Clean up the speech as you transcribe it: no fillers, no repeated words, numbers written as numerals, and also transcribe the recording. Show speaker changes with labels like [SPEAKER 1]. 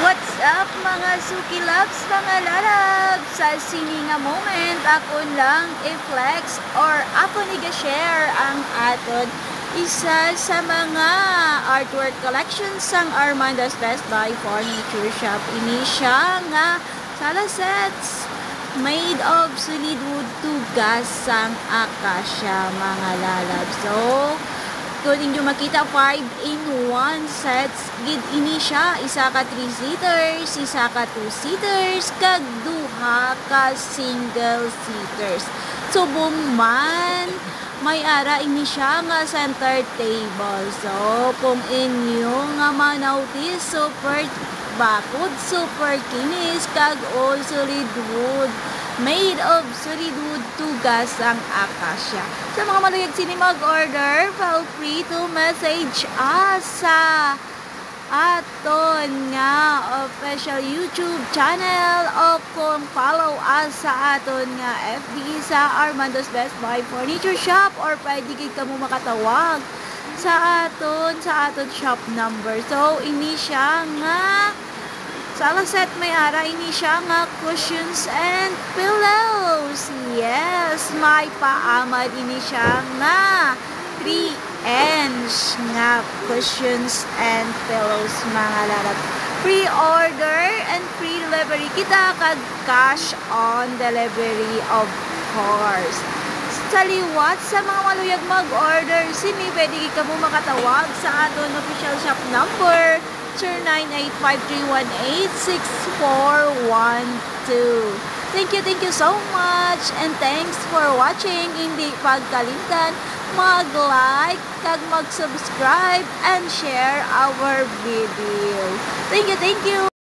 [SPEAKER 1] What's up mga Suki Loves, mga lalabs? Sa sininga moment, ako lang i-flex or ako niga-share ang aton isa sa mga artwork collections sang Armando's Best Buy Furniture Shop. Ini siya nga sala sets made of solid wood tugas sang acacia, mga lalabs. So, kung inyo makita, 5-in-1 sets gid ini siya. Isa ka 3-seaters, isa ka 2-seaters, kag duha ka single-seaters. Subong man may ara ini siya nga center table. So kung inyo nga manotice, super bakod, super kinis, kag all solid wood, made of solid wood tugas ang acacia. Sa mga maluyag sini mag-order, feel free to message us sa aton nga official YouTube channel o kung follow us sa aton nga FB sa Armando's Best Buy Furniture Shop, or pwede gid kamo makatawag sa aton shop number. So ini siya nga sala set may ara, ini siya nga cushions and pillows. Yes, may paamad ini siya nga 3-inch nga cushions and pillows, mga lalab. Pre-order and free delivery kita, kag cash on delivery of course. Sa liwat sa mga maluyag mag-order sini, pwede ka mo makatawag sa aton official shop number 0985-318-6412. Thank you so much, and thanks for watching. Hindi pagkalimtan mag-like kag mag-subscribe and share our video. Thank you.